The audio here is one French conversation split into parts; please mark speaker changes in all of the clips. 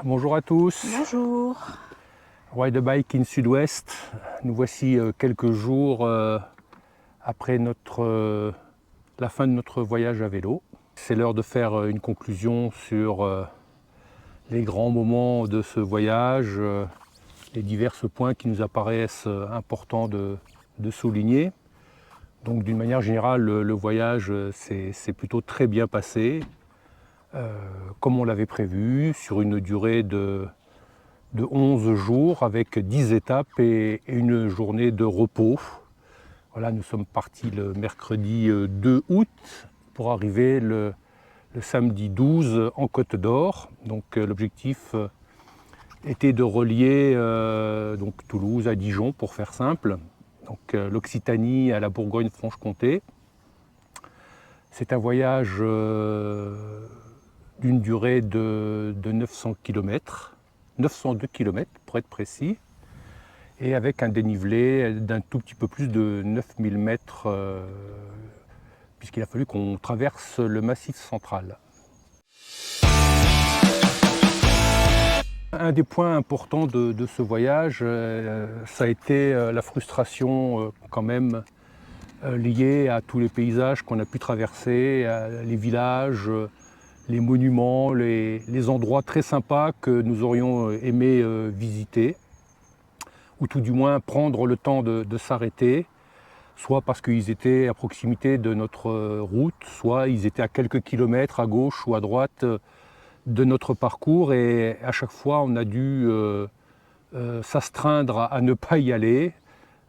Speaker 1: bonjour à tous.
Speaker 2: Bonjour.
Speaker 1: Ride a Bike in Sud-Ouest. Nous voici quelques jours après la fin de notre voyage à vélo. C'est l'heure de faire une conclusion sur les grands moments de ce voyage, les divers points qui nous apparaissent importants de souligner. Donc d'une manière générale, le voyage s'est plutôt très bien passé, comme on l'avait prévu, sur une durée de 11 jours avec 10 étapes et une journée de repos. Voilà, nous sommes partis le mercredi 2 août pour arriver le samedi 12 en Côte d'Or. Donc l'objectif était de relier donc Toulouse à Dijon pour faire simple, donc l'Occitanie à la Bourgogne-Franche-Comté. C'est un voyage d'une durée de 900 km. 902 km pour être précis, et avec un dénivelé d'un tout petit peu plus de 9000 mètres, puisqu'il a fallu qu'on traverse le Massif central. Un des points importants de ce voyage, ça a été la frustration quand même liée à tous les paysages qu'on a pu traverser, les villages, les monuments, les endroits très sympas que nous aurions aimé visiter, ou tout du moins prendre le temps de s'arrêter, soit parce qu'ils étaient à proximité de notre route, soit ils étaient à quelques kilomètres à gauche ou à droite de notre parcours, et à chaque fois on a dû s'astreindre à ne pas y aller,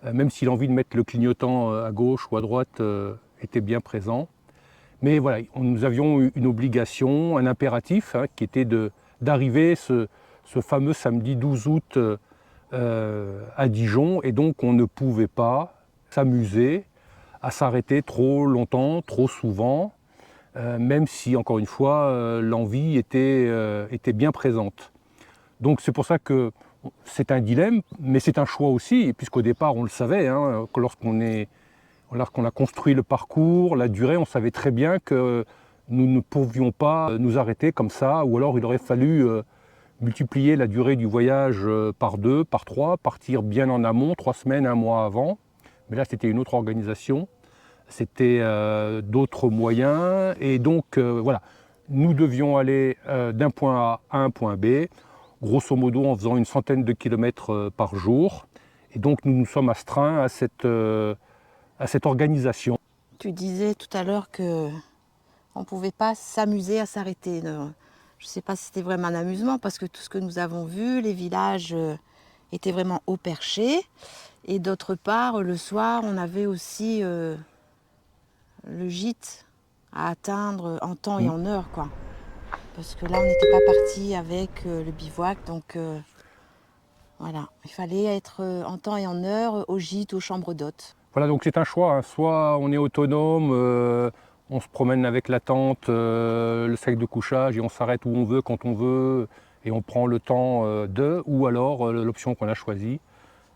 Speaker 1: même si l'envie de mettre le clignotant à gauche ou à droite était bien présent. Mais voilà, nous avions une obligation, un impératif, qui était d'arriver ce fameux samedi 12 août à Dijon, et donc on ne pouvait pas s'amuser à s'arrêter trop longtemps, trop souvent, même si, encore une fois, l'envie était bien présente. Donc c'est pour ça que c'est un dilemme, mais c'est un choix aussi, puisqu'au départ on le savait, que lorsqu'on a construit le parcours, la durée, on savait très bien que nous ne pouvions pas nous arrêter comme ça, ou alors il aurait fallu multiplier la durée du voyage par 2, par 3, partir bien en amont, 3 semaines, 1 mois avant. Mais là, c'était une autre organisation, c'était d'autres moyens, et donc voilà, nous devions aller d'un point A à un point B, grosso modo en faisant une centaine de kilomètres par jour, et donc nous nous sommes astreints à cette organisation.
Speaker 2: Tu disais tout à l'heure que on ne pouvait pas s'amuser à s'arrêter. Je ne sais pas si c'était vraiment un amusement parce que tout ce que nous avons vu, les villages étaient vraiment haut perchés. Et d'autre part, le soir, on avait aussi le gîte à atteindre en temps et en heure, quoi. Parce que là, on n'était pas parti avec le bivouac, donc voilà, il fallait être en temps et en heure au gîte, aux chambres d'hôtes.
Speaker 1: Voilà, donc c'est un choix, soit on est autonome, on se promène avec la tente, le sac de couchage, et on s'arrête où on veut, quand on veut, et on prend le temps ou alors l'option qu'on a choisie,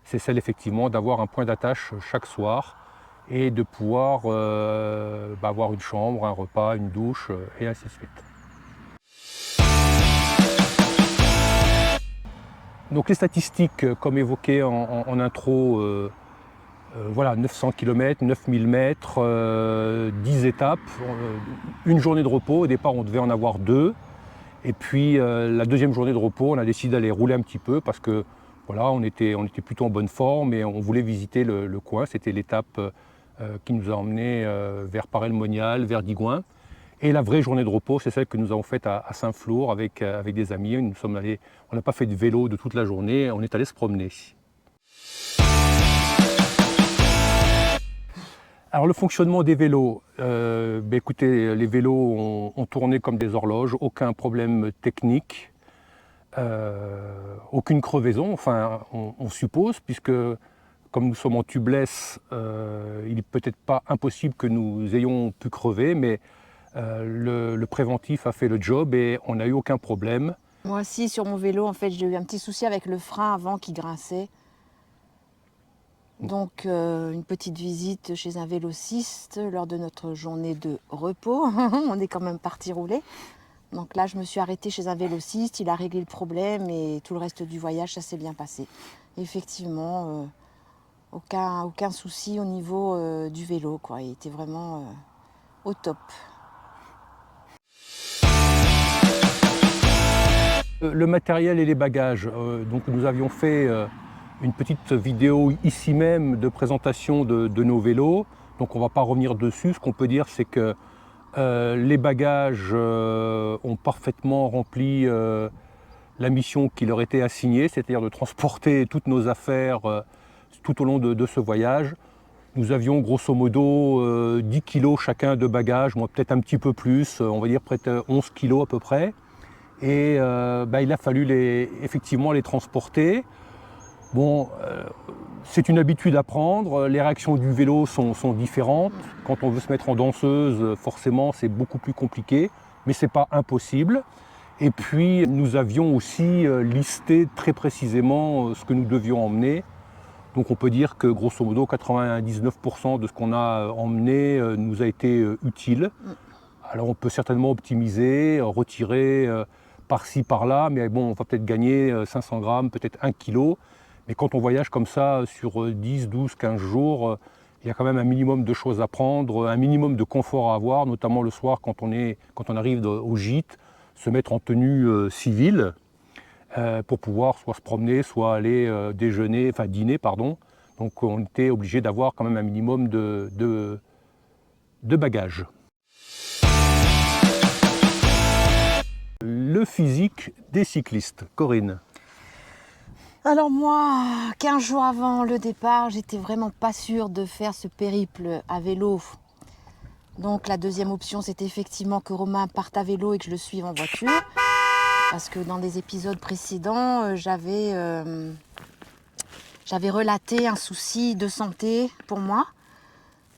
Speaker 1: c'est celle effectivement d'avoir un point d'attache chaque soir, et de pouvoir avoir une chambre, un repas, une douche, et ainsi de suite. Donc les statistiques, comme évoqué en intro, voilà, 900 km, 9000 mètres, 10 étapes, une journée de repos. Au départ, on devait en avoir 2. Et puis la deuxième journée de repos, on a décidé d'aller rouler un petit peu parce que voilà, on était plutôt en bonne forme et on voulait visiter le coin. C'était l'étape qui nous a emmenés vers Paray-le-Monial, vers Digoin. Et la vraie journée de repos, c'est celle que nous avons faite à Saint-Flour avec des amis. On n'a pas fait de vélo de toute la journée, on est allé se promener. Alors le fonctionnement des vélos, écoutez, les vélos ont tourné comme des horloges, aucun problème technique, aucune crevaison, enfin on suppose, puisque comme nous sommes en tubeless, il n'est peut-être pas impossible que nous ayons pu crever, mais le préventif a fait le job et on n'a eu aucun problème.
Speaker 2: Moi aussi, sur mon vélo, en fait, j'ai eu un petit souci avec le frein avant qui grinçait. Donc, une petite visite chez un vélociste lors de notre journée de repos. On est quand même parti rouler. Donc là, je me suis arrêtée chez un vélociste, il a réglé le problème et tout le reste du voyage, ça s'est bien passé. Effectivement, aucun souci au niveau du vélo, quoi. Il était vraiment au top.
Speaker 1: Le matériel et les bagages. Donc nous avions fait une petite vidéo ici même de présentation de nos vélos. Donc on ne va pas revenir dessus. Ce qu'on peut dire, c'est que les bagages ont parfaitement rempli la mission qui leur était assignée, c'est-à-dire de transporter toutes nos affaires tout au long de ce voyage. Nous avions grosso modo 10 kilos chacun de bagages, moi peut-être un petit peu plus, on va dire près de 11 kilos à peu près. Et il a fallu effectivement les transporter. Bon, c'est une habitude à prendre, les réactions du vélo sont différentes. Quand on veut se mettre en danseuse, forcément c'est beaucoup plus compliqué, mais ce n'est pas impossible. Et puis nous avions aussi listé très précisément ce que nous devions emmener. Donc on peut dire que grosso modo 99% de ce qu'on a emmené nous a été utile. Alors on peut certainement optimiser, retirer par-ci, par-là, mais bon, on va peut-être gagner 500 grammes, peut-être 1 kilo. Mais quand on voyage comme ça sur 10, 12, 15 jours, il y a quand même un minimum de choses à prendre, un minimum de confort à avoir, notamment le soir quand on arrive au gîte, se mettre en tenue civile pour pouvoir soit se promener, soit aller dîner, pardon. Donc on était obligé d'avoir quand même un minimum de bagages. Le physique des cyclistes. Corinne.
Speaker 2: Alors moi, 15 jours avant le départ, j'étais vraiment pas sûre de faire ce périple à vélo. Donc la deuxième option, c'était effectivement que Romain parte à vélo et que je le suive en voiture. Parce que dans des épisodes précédents, j'avais relaté un souci de santé pour moi.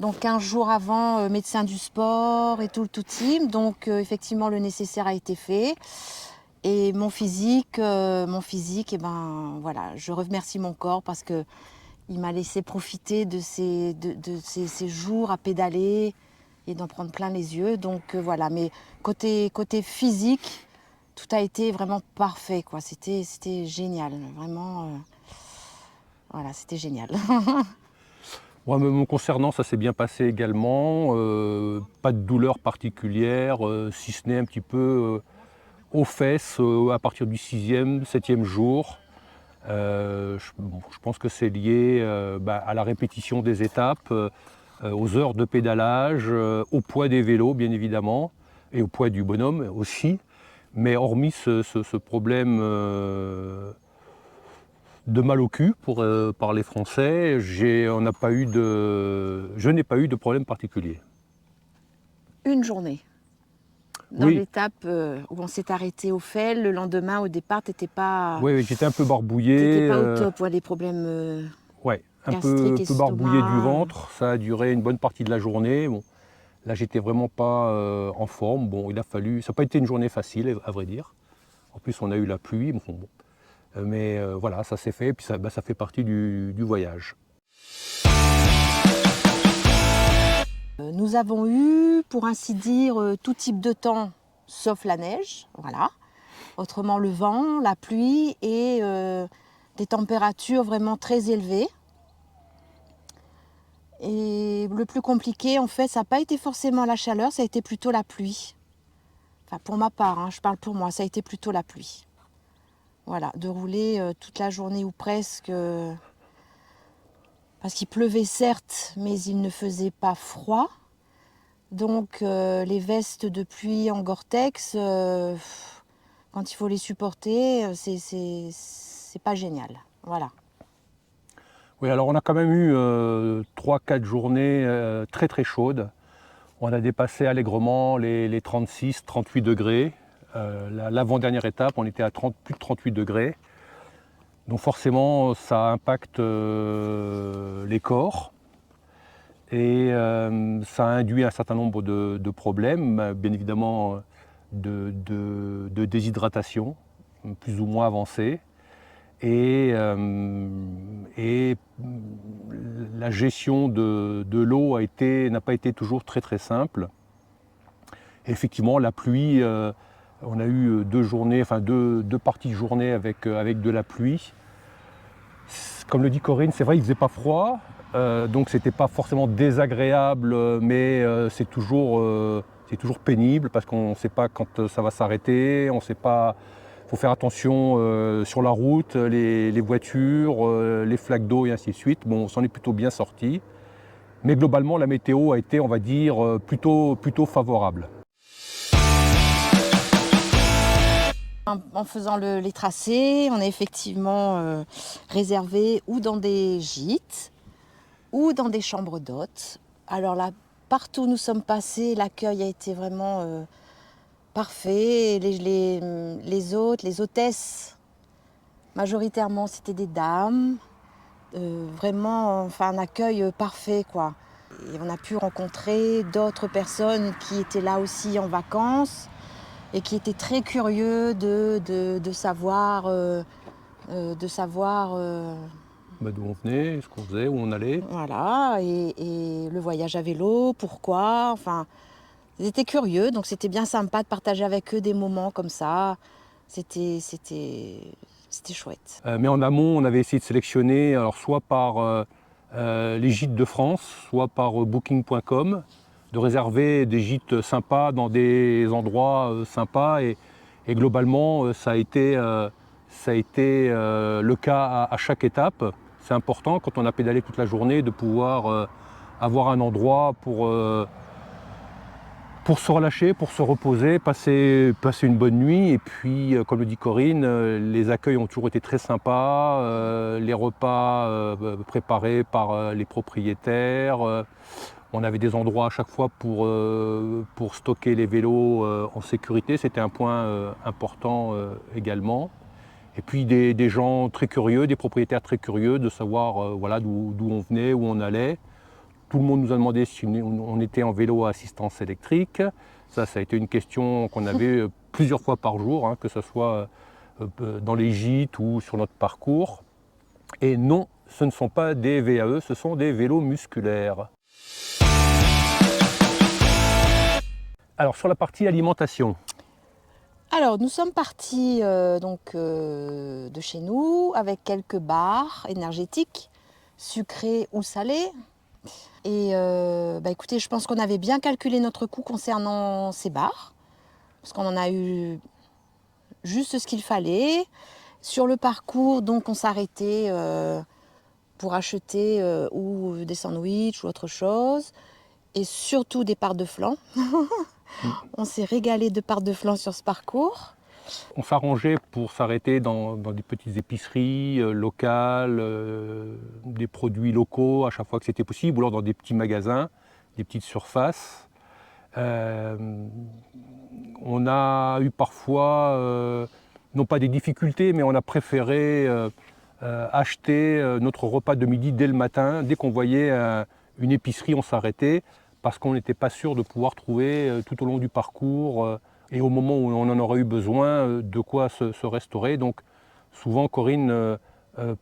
Speaker 2: Donc 15 jours avant, médecin du sport et tout le tout team. Donc effectivement, le nécessaire a été fait. Et mon physique, eh ben, voilà, je remercie mon corps parce qu'il m'a laissé profiter de ces jours à pédaler et d'en prendre plein les yeux. Donc voilà, mais côté physique, tout a été vraiment parfait, quoi. C'était génial, vraiment. Voilà, c'était génial.
Speaker 1: Moi, me concernant, ça s'est bien passé également. Pas de douleur particulière, si ce n'est un petit peu aux fesses à partir du 6e, 7e jour. Je pense que c'est lié à la répétition des étapes, aux heures de pédalage, au poids des vélos bien évidemment, et au poids du bonhomme aussi. Mais hormis ce problème de mal au cul, pour parler français, je n'ai pas eu de problème particulier.
Speaker 2: Une journée. Dans l'étape où on s'est arrêté au Fel, le lendemain au départ, t'étais pas.
Speaker 1: Oui, j'étais un peu barbouillé.
Speaker 2: T'étais pas au top, les problèmes.
Speaker 1: Ouais, un
Speaker 2: gastriques,
Speaker 1: peu barbouillé
Speaker 2: estomac.
Speaker 1: du ventre. Ça a duré une bonne partie de la journée. Bon, là, j'étais vraiment pas en forme. Bon, il a fallu. Ça n'a pas été une journée facile, à vrai dire. En plus, on a eu la pluie. Bon. Mais voilà, ça s'est fait. Et puis ça fait partie du voyage.
Speaker 2: Nous avons eu, pour ainsi dire, tout type de temps, sauf la neige, voilà. Autrement, le vent, la pluie et des températures vraiment très élevées. Et le plus compliqué, en fait, ça n'a pas été forcément la chaleur, ça a été plutôt la pluie. Enfin, pour ma part, hein, je parle pour moi, ça a été plutôt la pluie. Voilà, de rouler toute la journée ou presque... parce qu'il pleuvait certes, mais il ne faisait pas froid. Donc les vestes de pluie en Gore-Tex, quand il faut les supporter, c'est pas génial. Voilà.
Speaker 1: Oui, alors on a quand même eu 3-4 journées très très chaudes. On a dépassé allègrement les 36-38 degrés. L'avant-dernière étape, on était à plus de 38 degrés. Donc forcément, ça impacte les corps et ça induit un certain nombre de problèmes, bien évidemment de déshydratation, plus ou moins avancée. Et la gestion de l'eau n'a pas été toujours très très simple. Et effectivement, la pluie On a eu 2 journées, enfin deux parties de journée avec de la pluie. Comme le dit Corinne, c'est vrai, il ne faisait pas froid, donc c'était pas forcément désagréable, mais c'est toujours pénible parce qu'on ne sait pas quand ça va s'arrêter, on sait pas. Il faut faire attention sur la route, les voitures, les flaques d'eau et ainsi de suite. Bon, on s'en est plutôt bien sorti, mais globalement la météo a été, on va dire, plutôt favorable.
Speaker 2: En faisant les tracés, on est effectivement réservé ou dans des gîtes ou dans des chambres d'hôtes. Alors là, partout où nous sommes passés, l'accueil a été vraiment parfait. Les hôtes, les hôtesses, majoritairement c'était des dames. Vraiment, enfin, un accueil parfait, quoi. Et on a pu rencontrer d'autres personnes qui étaient là aussi en vacances et qui étaient très curieux de savoir,
Speaker 1: D'où on venait, ce qu'on faisait, où on allait.
Speaker 2: voilà, et le voyage à vélo, pourquoi, enfin, ils étaient curieux, donc c'était bien sympa de partager avec eux des moments comme ça. C'était chouette.
Speaker 1: Mais en amont, on avait essayé de sélectionner, alors soit par les gîtes de France, soit par booking.com, de réserver des gîtes sympas dans des endroits sympas. Et globalement, ça a été le cas à chaque étape. C'est important, quand on a pédalé toute la journée, de pouvoir avoir un endroit pour se relâcher, pour se reposer, passer une bonne nuit. Et puis, comme le dit Corinne, les accueils ont toujours été très sympas, les repas préparés par les propriétaires. On avait des endroits à chaque fois pour stocker les vélos en sécurité. C'était un point important également. Et puis des gens très curieux, des propriétaires très curieux de savoir voilà, d'où on venait, où on allait. Tout le monde nous a demandé si on était en vélo à assistance électrique. Ça a été une question qu'on avait plusieurs fois par jour, hein, que ce soit dans les gîtes ou sur notre parcours. Et non, ce ne sont pas des VAE, ce sont des vélos musculaires. Alors sur la partie alimentation.
Speaker 2: Alors, nous sommes partis de chez nous avec quelques barres énergétiques, sucrées ou salées. Et écoutez, je pense qu'on avait bien calculé notre coût concernant ces barres, parce qu'on en a eu juste ce qu'il fallait. Sur le parcours, donc, on s'arrêtait pour acheter ou des sandwichs ou autre chose, et surtout des parts de flan. On s'est régalé de parts de flan sur ce parcours.
Speaker 1: On s'arrangeait pour s'arrêter dans des petites épiceries locales, des produits locaux à chaque fois que c'était possible, ou alors dans des petits magasins, des petites surfaces. On a eu parfois, non pas des difficultés, mais on a préféré acheter notre repas de midi dès le matin. Dès qu'on voyait une épicerie, on s'arrêtait parce qu'on n'était pas sûr de pouvoir trouver tout au long du parcours et au moment où on en aurait eu besoin, de quoi se restaurer. Donc souvent Corinne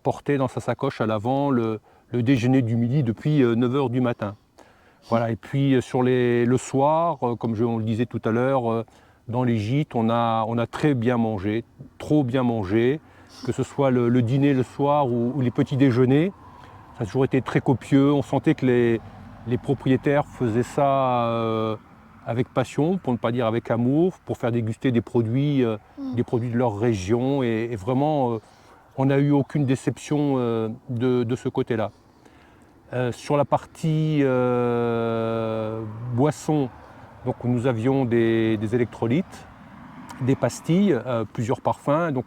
Speaker 1: portait dans sa sacoche à l'avant le déjeuner du midi depuis 9 h du matin. Voilà. Et puis le soir, comme on le disait tout à l'heure, dans les gîtes, on a très bien mangé, trop bien mangé, que ce soit le dîner le soir ou les petits déjeuners. Ça a toujours été très copieux. On sentait que les propriétaires faisaient ça avec passion, pour ne pas dire avec amour, pour faire déguster des produits de leur région. Et vraiment, on n'a eu aucune déception de ce côté-là. Sur la partie boissons, donc nous avions des électrolytes, des pastilles, plusieurs parfums, donc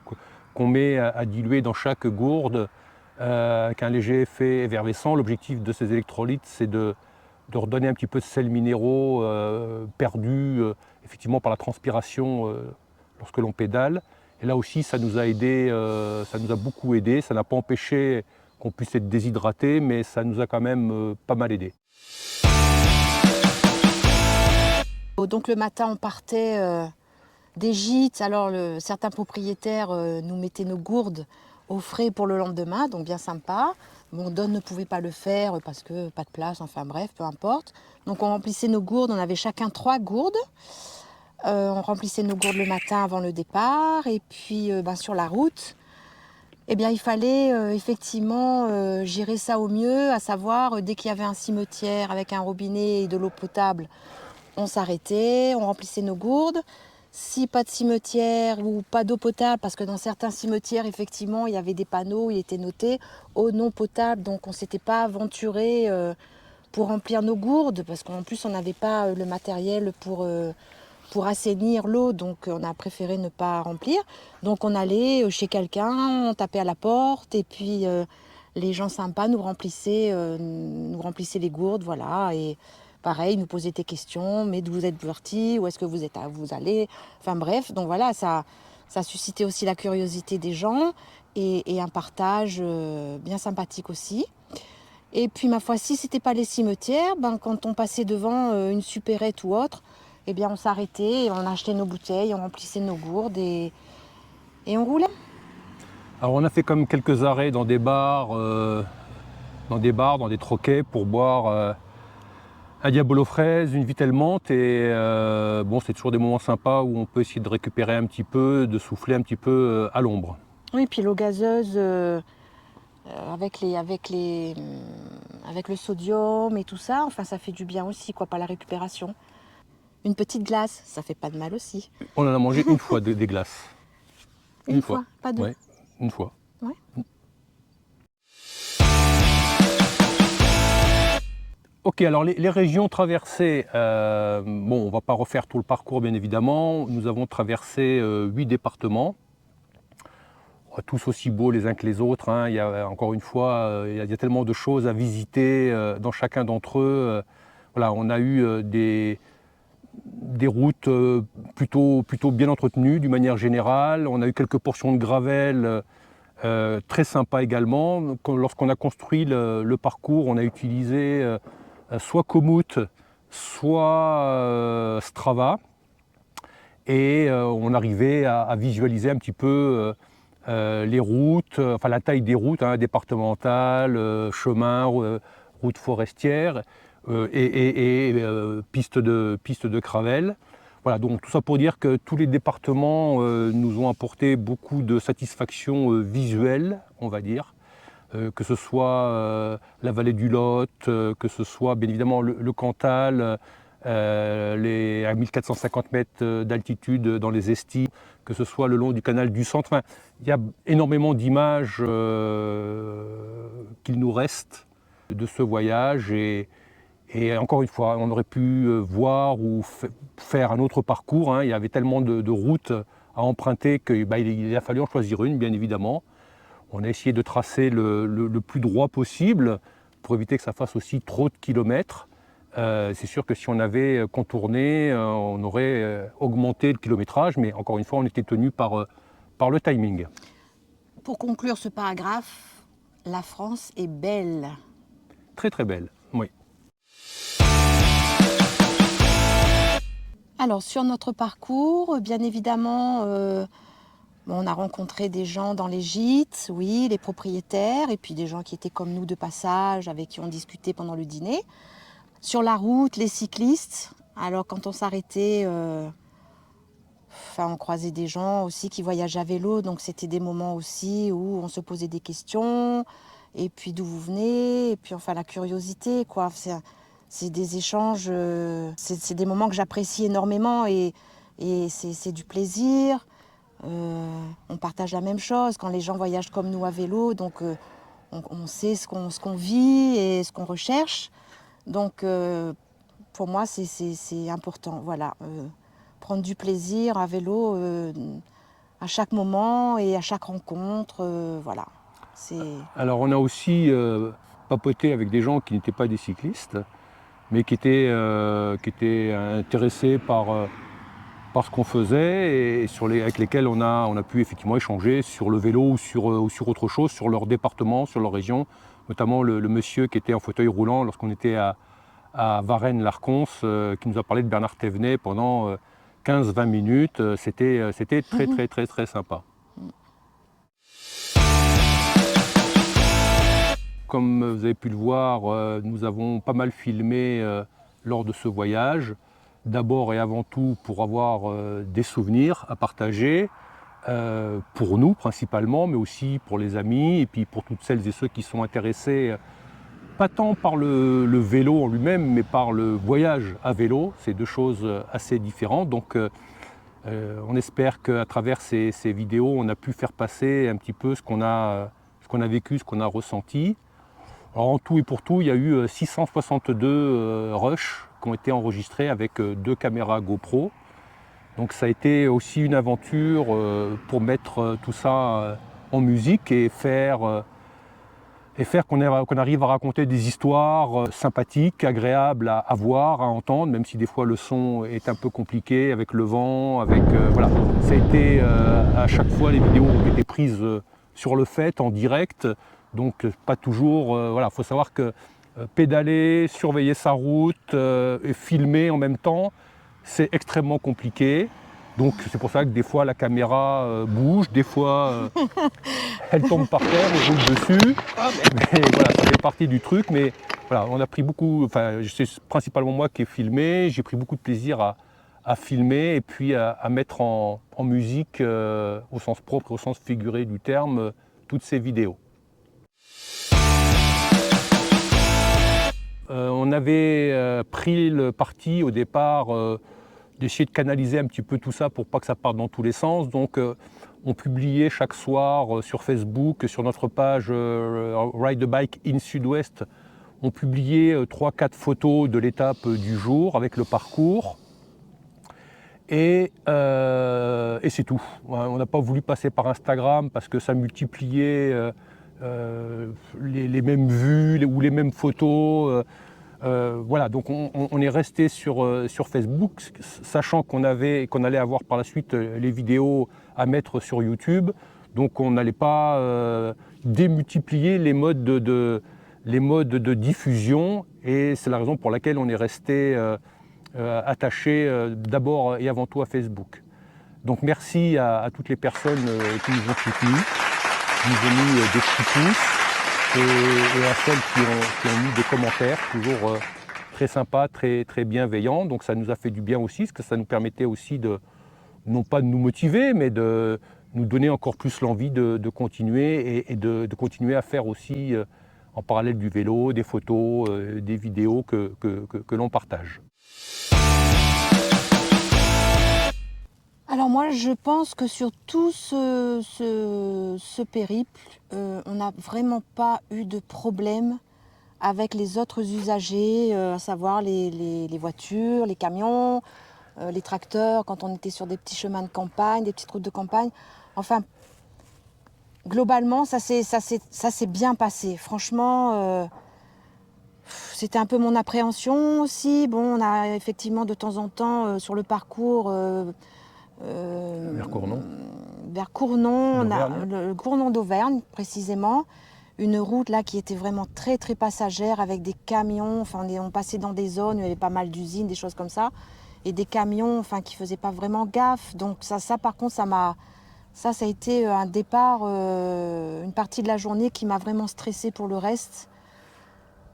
Speaker 1: qu'on met à diluer dans chaque gourde avec un léger effet effervescent. L'objectif de ces électrolytes, c'est de redonner un petit peu de sels minéraux perdus effectivement par la transpiration lorsque l'on pédale. Et là aussi, ça nous a aidé, ça nous a beaucoup aidé. Ça n'a pas empêché qu'on puisse être déshydraté, mais ça nous a quand même pas mal aidé.
Speaker 2: Donc le matin, on partait des gîtes. Alors certains propriétaires nous mettaient nos gourdes au frais pour le lendemain, donc bien sympa. Bon, Don ne pouvait pas le faire parce que pas de place, enfin bref, peu importe. Donc on remplissait nos gourdes, on avait chacun 3 gourdes. On remplissait nos gourdes le matin avant le départ. Et puis sur la route, eh bien, il fallait effectivement gérer ça au mieux, à savoir dès qu'il y avait un cimetière avec un robinet et de l'eau potable, on s'arrêtait, on remplissait nos gourdes. Si pas de cimetière ou pas d'eau potable, parce que dans certains cimetières, effectivement, il y avait des panneaux, il était noté eau non potable, donc on ne s'était pas aventuré pour remplir nos gourdes, parce qu'en plus, on n'avait pas le matériel pour assainir l'eau, donc on a préféré ne pas remplir. Donc on allait chez quelqu'un, on tapait à la porte, et puis les gens sympas nous remplissaient les gourdes, voilà, et pareil, nous posaient des questions, mais d'où vous êtes partis, où est-ce que vous allez, enfin bref, donc voilà, ça suscitait aussi la curiosité des gens, et un partage bien sympathique aussi. Et puis ma foi, si c'était pas les cimetières, quand on passait devant une supérette ou autre, eh bien on s'arrêtait, on achetait nos bouteilles, on remplissait nos gourdes et on roulait.
Speaker 1: Alors on a fait comme quelques arrêts dans des bars, dans des troquets pour boire un Diabolo fraise, une Vitelle menthe et bon, c'est toujours des moments sympas où on peut essayer de récupérer un petit peu, de souffler un petit peu à l'ombre.
Speaker 2: Oui, puis l'eau gazeuse avec le sodium et tout ça, enfin ça fait du bien aussi, quoi, pas la récupération. Une petite glace, ça fait pas de mal aussi.
Speaker 1: On en a mangé une fois des glaces.
Speaker 2: Une fois, pas deux.
Speaker 1: Ouais, une fois.
Speaker 2: Ouais.
Speaker 1: Ok, alors les régions traversées, bon, on ne va pas refaire tout le parcours bien évidemment. Nous avons traversé 8 départements, tous aussi beaux les uns que les autres. Hein. Il y a, encore une fois, il y a tellement de choses à visiter dans chacun d'entre eux. Voilà, on a eu des routes plutôt bien entretenues d'une manière générale. On a eu quelques portions de gravel très sympas également. Lorsqu'on a construit le parcours, on a utilisé soit Komoot, soit Strava. Et on arrivait à visualiser un petit peu les routes, enfin la taille des routes, hein, départementales, chemins, routes forestières et pistes de Cravelle. Voilà, donc tout ça pour dire que tous les départements nous ont apporté beaucoup de satisfaction visuelle, on va dire. Que ce soit la vallée du Lot, que ce soit bien évidemment le Cantal, à 1450 mètres d'altitude dans les Estis, que ce soit le long du canal du Centre. Enfin, il y a énormément d'images qu'il nous reste de ce voyage et encore une fois, on aurait pu voir ou faire un autre parcours. Hein. Il y avait tellement de routes à emprunter qu'il a fallu en choisir une, bien évidemment. On a essayé de tracer le plus droit possible pour éviter que ça fasse aussi trop de kilomètres. C'est sûr que si on avait contourné, on aurait augmenté le kilométrage, mais encore une fois, on était tenu par le timing.
Speaker 2: Pour conclure ce paragraphe, la France est belle.
Speaker 1: Très très belle, oui.
Speaker 2: Alors sur notre parcours, bien évidemment, on a rencontré des gens dans les gîtes, oui, les propriétaires, et puis des gens qui étaient comme nous de passage, avec qui on discutait pendant le dîner. Sur la route, les cyclistes. Alors quand on s'arrêtait, on croisait des gens aussi qui voyageaient à vélo, donc c'était des moments aussi où on se posait des questions, et puis d'où vous venez, et puis enfin la curiosité, quoi. C'est des échanges, c'est des moments que j'apprécie énormément et c'est du plaisir. On partage la même chose quand les gens voyagent comme nous à vélo, donc on sait ce qu'on vit et ce qu'on recherche. Donc pour moi c'est important, voilà. Prendre du plaisir à vélo à chaque moment et à chaque rencontre, voilà.
Speaker 1: Alors on a aussi papoté avec des gens qui n'étaient pas des cyclistes, mais qui étaient intéressés par ce qu'on faisait et avec lesquels on a pu effectivement échanger sur le vélo ou sur autre chose, sur leur département, sur leur région, notamment le monsieur qui était en fauteuil roulant lorsqu'on était à Varennes-Larconce, qui nous a parlé de Bernard Thévenet pendant 15-20 minutes. C'était très sympa. Comme vous avez pu le voir, nous avons pas mal filmé lors de ce voyage. d'abord et avant tout pour avoir des souvenirs à partager, pour nous principalement, mais aussi pour les amis et puis pour toutes celles et ceux qui sont intéressés, pas tant par le vélo en lui-même, mais par le voyage à vélo. C'est deux choses assez différentes. Donc on espère qu'à travers ces vidéos, on a pu faire passer un petit peu ce qu'on a vécu, ce qu'on a ressenti. Alors en tout et pour tout, il y a eu 662 rushs qui ont été enregistrés avec 2 caméras GoPro. Donc ça a été aussi une aventure pour mettre tout ça en musique et faire qu'on arrive à raconter des histoires sympathiques, agréables à voir, à entendre, même si des fois le son est un peu compliqué avec le vent, voilà. Ça a été à chaque fois, les vidéos ont été prises sur le fait, en direct, donc pas toujours, voilà, il faut savoir que pédaler, surveiller sa route et filmer en même temps, c'est extrêmement compliqué. Donc c'est pour ça que des fois la caméra bouge, des fois elle tombe par terre, on roule dessus. Mais voilà, ça fait partie du truc. Mais voilà, on a pris beaucoup, enfin c'est principalement moi qui ai filmé, j'ai pris beaucoup de plaisir à filmer et puis à mettre en musique au sens propre et au sens figuré du terme toutes ces vidéos. On avait pris le parti au départ d'essayer de canaliser un petit peu tout ça pour pas que ça parte dans tous les sens. Donc on publiait chaque soir sur Facebook, sur notre page Ride the Bike in Sud-Ouest, on publiait 3-4 photos de l'étape du jour avec le parcours. Et c'est tout. On n'a pas voulu passer par Instagram parce que ça multipliait les mêmes vues ou les mêmes photos. Voilà, donc on est resté sur Facebook, sachant qu'on allait avoir par la suite les vidéos à mettre sur YouTube. Donc on n'allait pas démultiplier les modes de diffusion. Et c'est la raison pour laquelle on est resté attaché d'abord et avant tout à Facebook. Donc merci à toutes les personnes qui nous ont soutenus, qui nous ont mis des petits pouces. Et à celles qui ont mis des commentaires, toujours très sympas, très bienveillants. Donc ça nous a fait du bien aussi, parce que ça nous permettait aussi non pas de nous motiver, mais de nous donner encore plus l'envie de continuer et de continuer à faire aussi en parallèle du vélo, des photos, des vidéos que l'on partage.
Speaker 2: Alors moi, je pense que sur tout ce périple, on n'a vraiment pas eu de problème avec les autres usagers, à savoir les voitures, les camions, les tracteurs, quand on était sur des petits chemins de campagne, des petites routes de campagne. Enfin, globalement, ça s'est bien passé. Franchement, c'était un peu mon appréhension aussi. Bon, on a effectivement de temps en temps sur le parcours...
Speaker 1: vers Cournon.
Speaker 2: Vers Cournon, on a le Cournon d'Auvergne précisément, une route là qui était vraiment très passagère avec des camions. Enfin, on passait dans des zones où il y avait pas mal d'usines, des choses comme ça, et des camions, enfin, qui faisaient pas vraiment gaffe. Donc ça par contre, ça a été un départ, une partie de la journée qui m'a vraiment stressée pour le reste.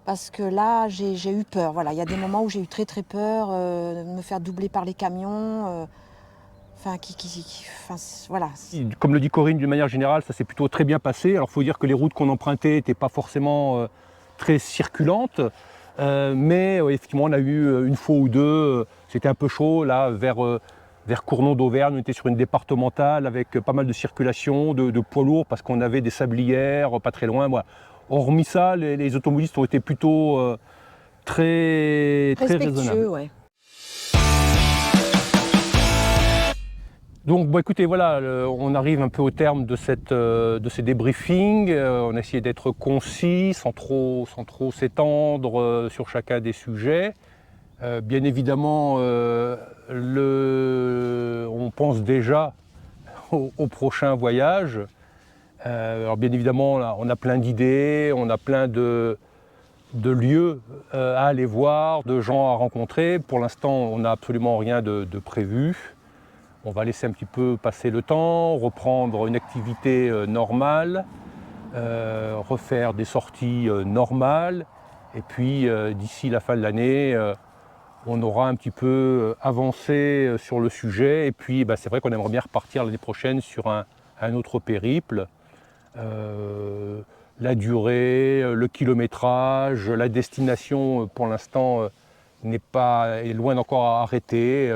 Speaker 2: Parce que là, j'ai eu peur. Voilà, il y a des moments où j'ai eu très peur de me faire doubler par les camions. Enfin, voilà.
Speaker 1: Comme le dit Corinne, d'une manière générale, ça s'est plutôt très bien passé. Alors il faut dire que les routes qu'on empruntait n'étaient pas forcément très circulantes. Mais effectivement, on a eu une fois ou deux, c'était un peu chaud, là, vers Cournon d'Auvergne. On était sur une départementale avec pas mal de circulation, de poids lourds, parce qu'on avait des sablières pas très loin. Voilà. Hormis ça, les automobilistes ont été plutôt très raisonnables.
Speaker 2: Ouais.
Speaker 1: Donc bon, écoutez, voilà, on arrive un peu au terme de ces débriefings. On a essayé d'être concis, sans trop s'étendre sur chacun des sujets. Bien évidemment, on pense déjà au prochain voyage. Alors bien évidemment, là, on a plein d'idées, on a plein de lieux à aller voir, de gens à rencontrer. Pour l'instant, on n'a absolument rien de prévu. On va laisser un petit peu passer le temps, reprendre une activité normale, refaire des sorties normales. Et puis, d'ici la fin de l'année, on aura un petit peu avancé sur le sujet. Et puis c'est vrai qu'on aimerait bien repartir l'année prochaine sur un autre périple. La durée, le kilométrage, la destination pour l'instant est loin d'encore à arrêter.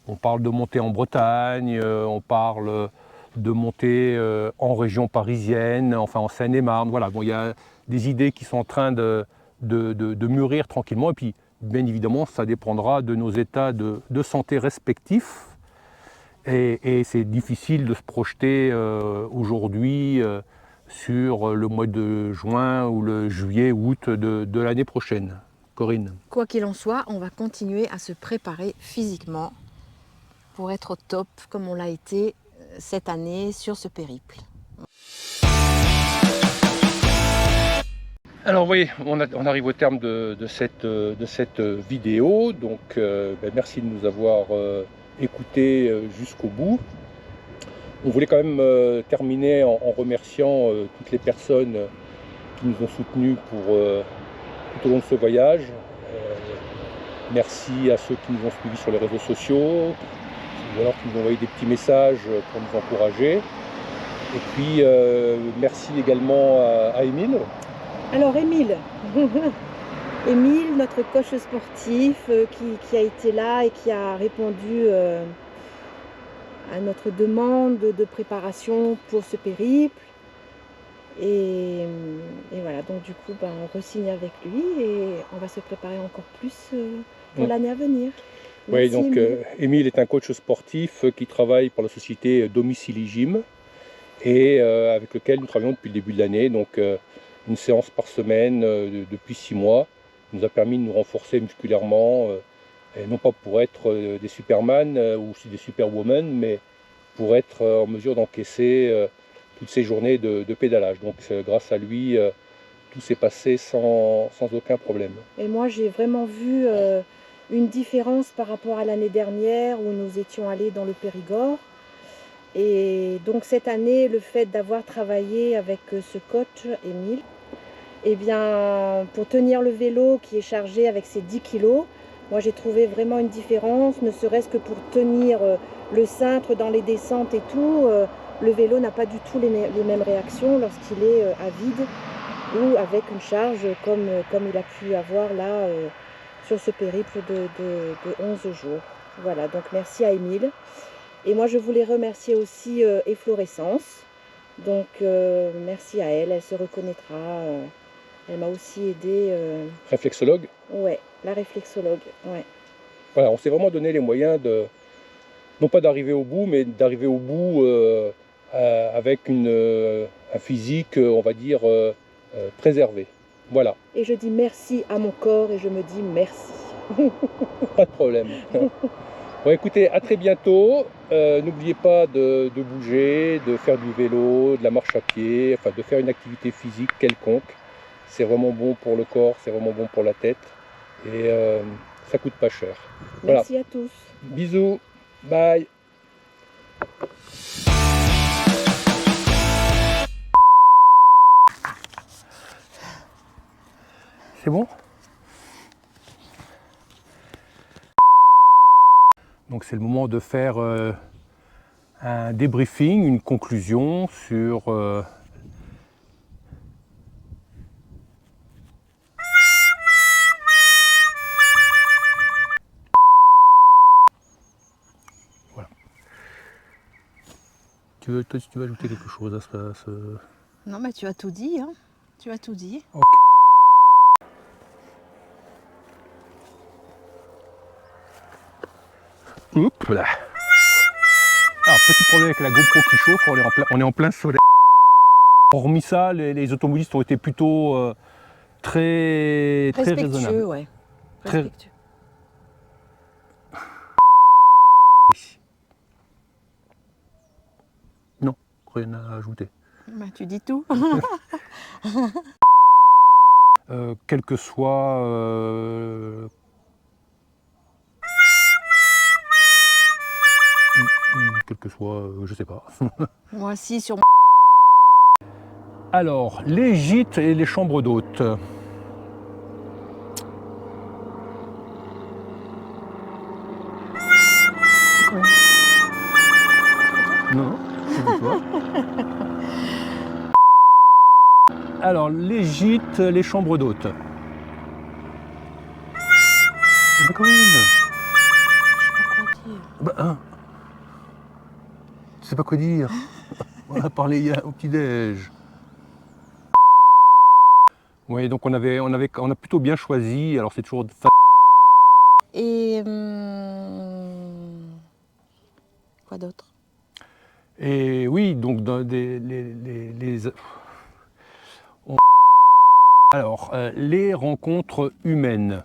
Speaker 1: On parle de monter en Bretagne, on parle de monter en région parisienne, enfin en Seine-et-Marne. Voilà, bon, il y a des idées qui sont en train de mûrir tranquillement. Et puis, bien évidemment, ça dépendra de nos états de santé respectifs. Et c'est difficile de se projeter aujourd'hui sur le mois de juin ou le juillet, août de l'année prochaine. Corinne.
Speaker 2: Quoi qu'il en soit, on va continuer à se préparer physiquement pour être au top comme on l'a été cette année sur ce périple.
Speaker 1: Alors vous voyez, on arrive au terme de cette vidéo, donc merci de nous avoir écoutés jusqu'au bout. On voulait quand même terminer en remerciant toutes les personnes qui nous ont soutenus tout au long de ce voyage. Merci à ceux qui nous ont suivis sur les réseaux sociaux, ou alors qui nous ont envoyé des petits messages pour nous encourager. Et puis merci également à Émile.
Speaker 2: Alors Émile, Émile, notre coach sportif qui a été là et qui a répondu à notre demande de préparation pour ce périple. Et voilà, donc du coup, on re-signe avec lui et on va se préparer encore plus pour l'année à venir.
Speaker 1: Oui, donc Émile est un coach sportif qui travaille pour la société Domicili Gym et avec lequel nous travaillons depuis le début de l'année. Donc une séance par semaine depuis 6 mois nous a permis de nous renforcer musculairement, et non pas pour être des superman ou des superwoman, mais pour être en mesure d'encaisser toutes ces journées de pédalage. Donc grâce à lui, tout s'est passé sans aucun problème.
Speaker 2: Et moi j'ai vraiment vu une différence par rapport à l'année dernière où nous étions allés dans le Périgord. Et donc cette année, le fait d'avoir travaillé avec ce coach, Émile, eh bien, pour tenir le vélo qui est chargé avec ses 10 kilos, moi j'ai trouvé vraiment une différence, ne serait-ce que pour tenir le cintre dans les descentes et tout. Le vélo n'a pas du tout les mêmes réactions lorsqu'il est à vide ou avec une charge comme il a pu avoir là sur ce périple de 11 jours. Voilà, donc merci à Émile. Et moi je voulais remercier aussi Efflorescence. Donc merci à elle, elle se reconnaîtra. Elle m'a aussi aidée.
Speaker 1: Réflexologue.
Speaker 2: Ouais, la réflexologue. Ouais.
Speaker 1: Voilà, on s'est vraiment donné les moyens non pas d'arriver au bout, mais d'arriver au bout avec un physique, on va dire, préservé. Voilà.
Speaker 2: Et je dis merci à mon corps et je me dis merci.
Speaker 1: Pas de problème. Bon, écoutez, à très bientôt. N'oubliez pas de bouger, de faire du vélo, de la marche à pied, enfin de faire une activité physique quelconque. C'est vraiment bon pour le corps, c'est vraiment bon pour la tête et ça coûte pas cher.
Speaker 2: Merci à tous.
Speaker 1: Bisous, bye. C'est bon? Donc c'est le moment de faire un débriefing, une conclusion sur voilà. Toi, si tu veux ajouter quelque chose à ce...
Speaker 2: Non, mais tu as tout dit, hein. Tu as tout dit.
Speaker 1: Ok. Oups là. Alors, petit problème avec la GoPro qui chauffe, on est en plein soleil. Hormis ça, les automobilistes ont été plutôt très raisonnables.
Speaker 2: Ouais.
Speaker 1: Très
Speaker 2: Respectueux.
Speaker 1: Non, rien à ajouter.
Speaker 2: Bah, tu dis tout.
Speaker 1: Quel que soit je sais pas.
Speaker 2: Moi aussi, sur
Speaker 1: Alors, les gîtes et les chambres d'hôtes. Alors, les gîtes, les chambres d'hôtes. Bah, Corinne,
Speaker 2: Je sais pas quoi dire.
Speaker 1: bah, hein, tu sais pas quoi dire. On a parlé hier au petit-déj. Oui, donc on a plutôt bien choisi. Alors c'est toujours
Speaker 2: Et quoi d'autre?
Speaker 1: et oui, donc alors les rencontres humaines.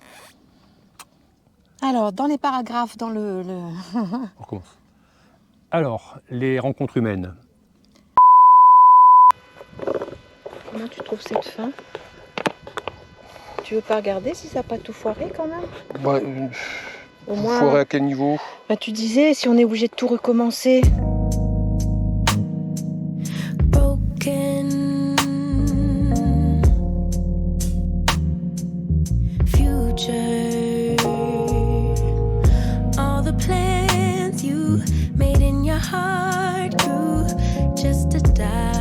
Speaker 2: Alors, dans les paragraphes, dans
Speaker 1: On recommence. Alors les rencontres humaines.
Speaker 2: Comment tu trouves cette fin? Tu veux pas regarder si ça n'a pas tout foiré quand même?
Speaker 1: Bah,
Speaker 2: Au moins,
Speaker 1: à quel niveau?
Speaker 2: bah, tu disais, si on est obligé de tout recommencer.
Speaker 3: Broken future, all the plans you made in your heart grew just to die.